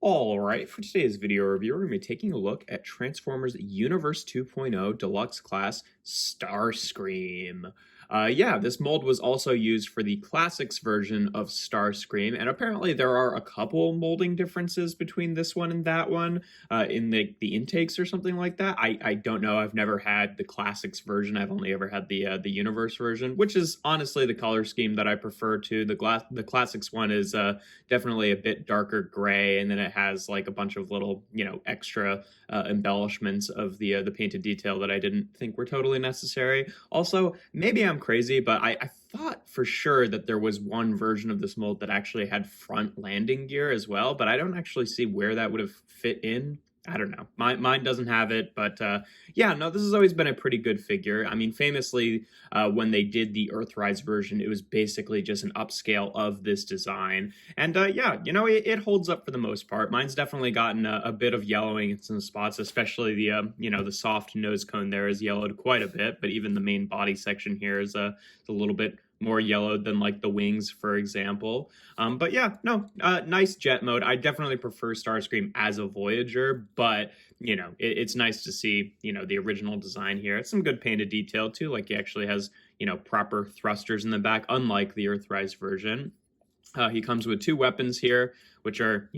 Alright, for today's video review, we're going to be taking a look at Transformers Universe 2.0 Deluxe Class Starscream. Yeah, this mold was also used for the Classics version of Starscream, and apparently there are a couple molding differences between this one and that one in the intakes or something like that. I don't know. I've never had the Classics version. I've only ever had the Universe version, which is honestly the color scheme that I prefer to. The Classics one is definitely a bit darker gray, and then it has like a bunch of little, extra embellishments of the painted detail that I didn't think were totally necessary. Also, maybe I'm crazy, but I thought for sure that there was one version of this mold that actually had front landing gear as well, but I don't actually see where that would have fit in. I don't know. Mine doesn't have it, but yeah, no, this has always been a pretty good figure. I mean, famously, when they did the Earthrise version, it was basically just an upscale of this design. And yeah, it holds up for the most part. Mine's definitely gotten a bit of yellowing in some spots, especially the soft nose cone there is yellowed quite a bit, but even the main body section here is a little bit more yellowed than like the wings, for example. But yeah, no, nice jet mode. I definitely prefer Starscream as a Voyager, but it's nice to see, the original design here. It's some good painted detail too. Like he actually has, proper thrusters in the back, unlike the Earthrise version. He comes with two weapons here, which are,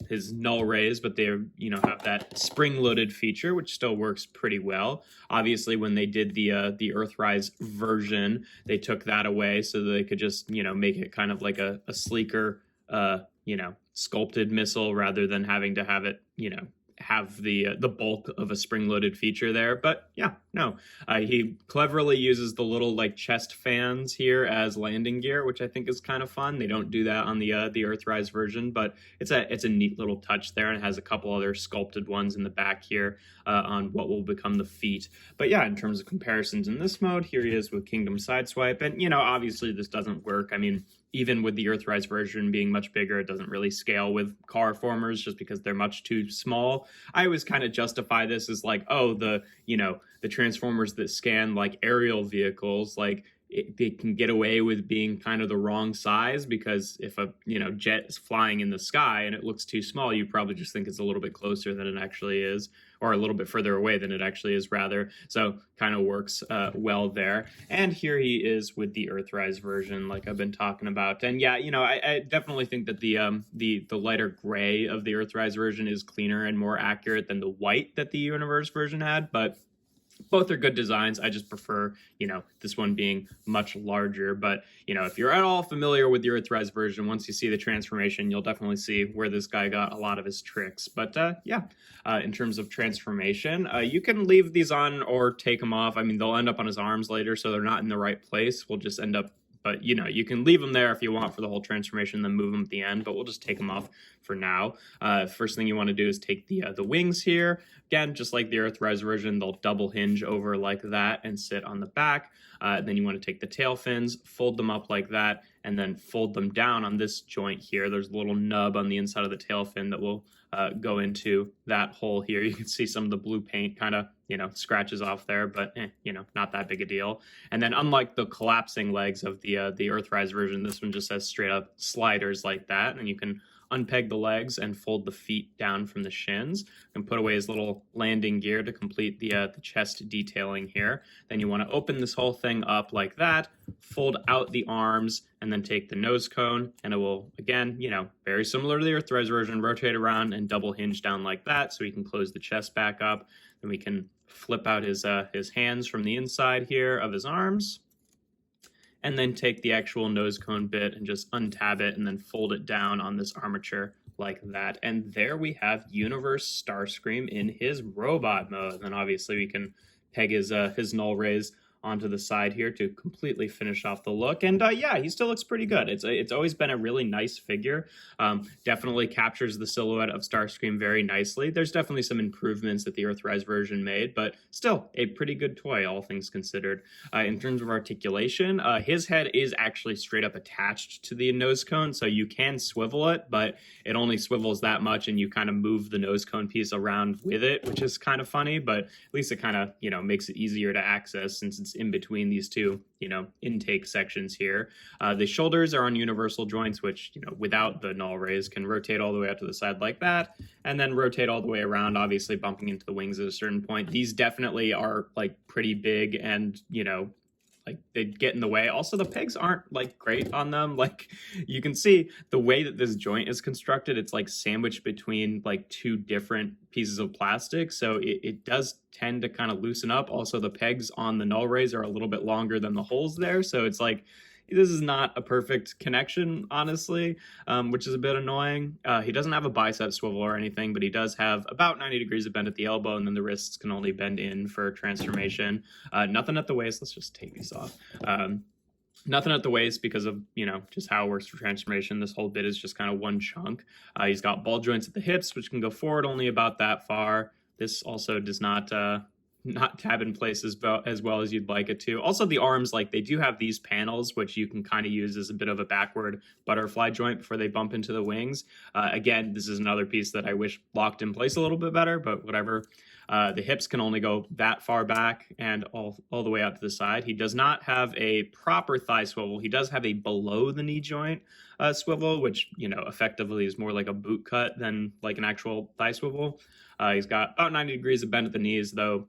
his null rays, but they, have that spring-loaded feature, which still works pretty well. Obviously, when they did the Earthrise version, they took that away so that they could just, make it kind of like a sleeker, sculpted missile rather than having to have it, have the bulk of a spring-loaded feature there. But yeah, no, he cleverly uses the little like chest fans here as landing gear, which I think is kind of fun. They don't do that on the Earthrise version, but it's a neat little touch there, and it has a couple other sculpted ones in the back here on what will become the feet. But yeah, in terms of comparisons in this mode, here he is with Kingdom Sideswipe, and obviously this doesn't work. I mean, even with the Earthrise version being much bigger, it doesn't really scale with car formers just because they're much too small. I always kind of justify this as like, oh, the Transformers that scan like aerial vehicles, like they can get away with being kind of the wrong size, because if a jet is flying in the sky and it looks too small, you probably just think it's a little bit closer than it actually is, or a little bit further away than it actually is, rather. So kind of works well there. And here he is with the Earthrise version, like I've been talking about. And yeah, I definitely think that the lighter gray of the Earthrise version is cleaner and more accurate than the white that the Universe version had, but both are good designs. I just prefer, this one being much larger. But, if you're at all familiar with the Earthrise version, once you see the transformation, you'll definitely see where this guy got a lot of his tricks. But yeah, in terms of transformation, you can leave these on or take them off. I mean, they'll end up on his arms later, so they're not in the right place. We'll just end up, but you can leave them there if you want for the whole transformation, then move them at the end, but we'll just take them off for now. First thing you want to do is take the wings here. Again, just like the Earthrise version, they'll double hinge over like that and sit on the back. Then you want to take the tail fins, fold them up like that, and then fold them down on this joint here. There's a little nub on the inside of the tail fin that will go into that hole here. You can see some of the blue paint kind of, scratches off there, but, not that big a deal. And then unlike the collapsing legs of the Earthrise version, this one just has straight up sliders like that, and you can unpeg the legs and fold the feet down from the shins and put away his little landing gear to complete the chest detailing here. Then you want to open this whole thing up like that, fold out the arms, and then take the nose cone, and it will, again, very similar to the Earthrise version, rotate around and double hinge down like that so we can close the chest back up. Then we can flip out his hands from the inside here of his arms, and then take the actual nose cone bit and just untab it and then fold it down on this armature like that. And there we have Universe Starscream in his robot mode. And then obviously we can peg his null rays onto the side here to completely finish off the look. And yeah, he still looks pretty good. It's always been a really nice figure. Definitely captures the silhouette of Starscream very nicely. There's definitely some improvements that the Earthrise version made, but still a pretty good toy, all things considered. In terms of articulation, his head is actually straight up attached to the nose cone, so you can swivel it, but it only swivels that much, and you kind of move the nose cone piece around with it, which is kind of funny, but at least it kind of, makes it easier to access since it's is in between these two, intake sections here. The shoulders are on universal joints, which, without the null raise can rotate all the way out to the side like that, and then rotate all the way around, obviously bumping into the wings at a certain point. These definitely are like pretty big and, like they get in the way. Also, the pegs aren't like great on them. Like you can see the way that this joint is constructed, it's like sandwiched between like two different pieces of plastic. So it does tend to kind of loosen up. Also, the pegs on the null raise are a little bit longer than the holes there. So it's like, this is not a perfect connection, honestly, which is a bit annoying. He doesn't have a bicep swivel or anything, but he does have about 90 degrees of bend at the elbow, and then the wrists can only bend in for transformation. Nothing at the waist. Let's just take these off. Nothing at the waist because of, just how it works for transformation. This whole bit is just kind of one chunk. He's got ball joints at the hips, which can go forward only about that far. This also does not tab in place as well as you'd like it to. Also, the arms, like they do have these panels, which you can kind of use as a bit of a backward butterfly joint before they bump into the wings. Again, this is another piece that I wish locked in place a little bit better, but whatever. The hips can only go that far back and all the way out to the side. He does not have a proper thigh swivel. He does have a below the knee joint swivel, which, effectively is more like a boot cut than like an actual thigh swivel. He's got about 90 degrees of bend at the knees, though,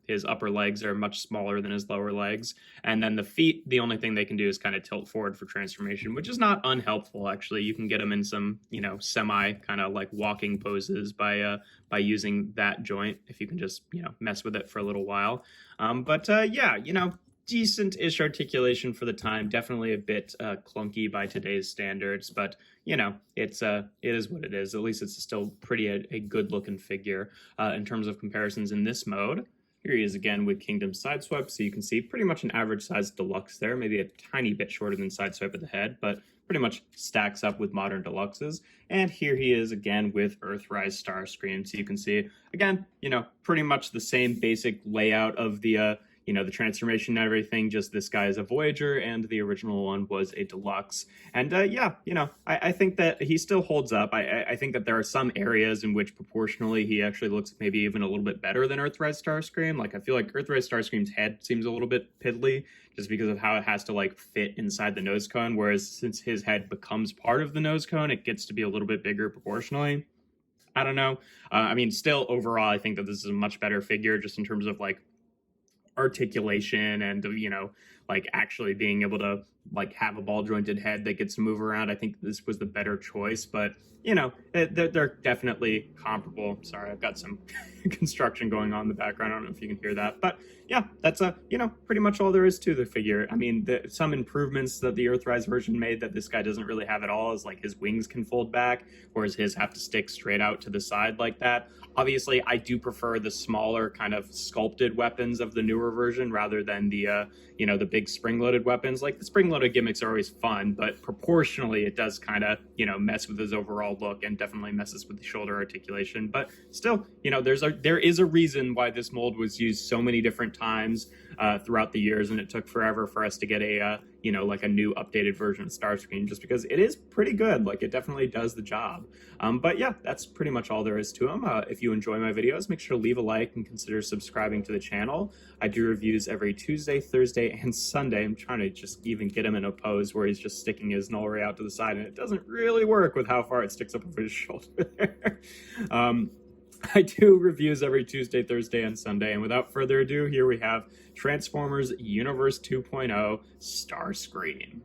his upper legs are much smaller than his lower legs. And then the feet, the only thing they can do is kind of tilt forward for transformation, which is not unhelpful, actually. You can get them in some, semi kind of like walking poses by using that joint if you can just, mess with it for a little while. Decent-ish articulation for the time. Definitely a bit clunky by today's standards, but it is what it is. At least it's still a good-looking figure in terms of comparisons in this mode. Here he is again with Kingdom Sideswipe, so you can see pretty much an average-sized deluxe there, maybe a tiny bit shorter than Sideswipe at the head, but pretty much stacks up with modern deluxes. And here he is again with Earthrise Starscream, so you can see, again, pretty much the same basic layout of the the transformation and everything, just this guy is a Voyager and the original one was a deluxe. And I think that he still holds up. I think that there are some areas in which proportionally he actually looks maybe even a little bit better than Earthrise Starscream. Like I feel like Earthrise Starscream's head seems a little bit piddly just because of how it has to like fit inside the nose cone, whereas since his head becomes part of the nose cone, it gets to be a little bit bigger proportionally. I don't know. Still overall, I think that this is a much better figure just in terms of like articulation and like actually being able to like have a ball jointed head that gets to move around. I think this was the better choice, but they're definitely comparable. Sorry, I've got some construction going on in the background. I don't know if you can hear that, but yeah, that's pretty much all there is to the figure. Some improvements that the Earthrise version made that this guy doesn't really have at all is like his wings can fold back, whereas his have to stick straight out to the side like that. Obviously, I do prefer the smaller kind of sculpted weapons of the newer version rather than the big spring-loaded weapons. Like the spring-loaded gimmicks are always fun, but proportionally it does kind of, mess with his overall look and definitely messes with the shoulder articulation. But still, there is a reason why this mold was used so many different times throughout the years, and it took forever for us to get a like a new updated version of Starscream, just because it is pretty good. Like it definitely does the job. But yeah, that's pretty much all there is to him. If you enjoy my videos, make sure to leave a like and consider subscribing to the channel. I do reviews every Tuesday, Thursday, and Sunday. I'm trying to just even get him in a pose where he's just sticking his null ray out to the side, and it doesn't really work with how far it sticks up over his shoulder there. I do reviews every Tuesday, Thursday, and Sunday, and without further ado, here we have Transformers Universe 2.0 Starscream.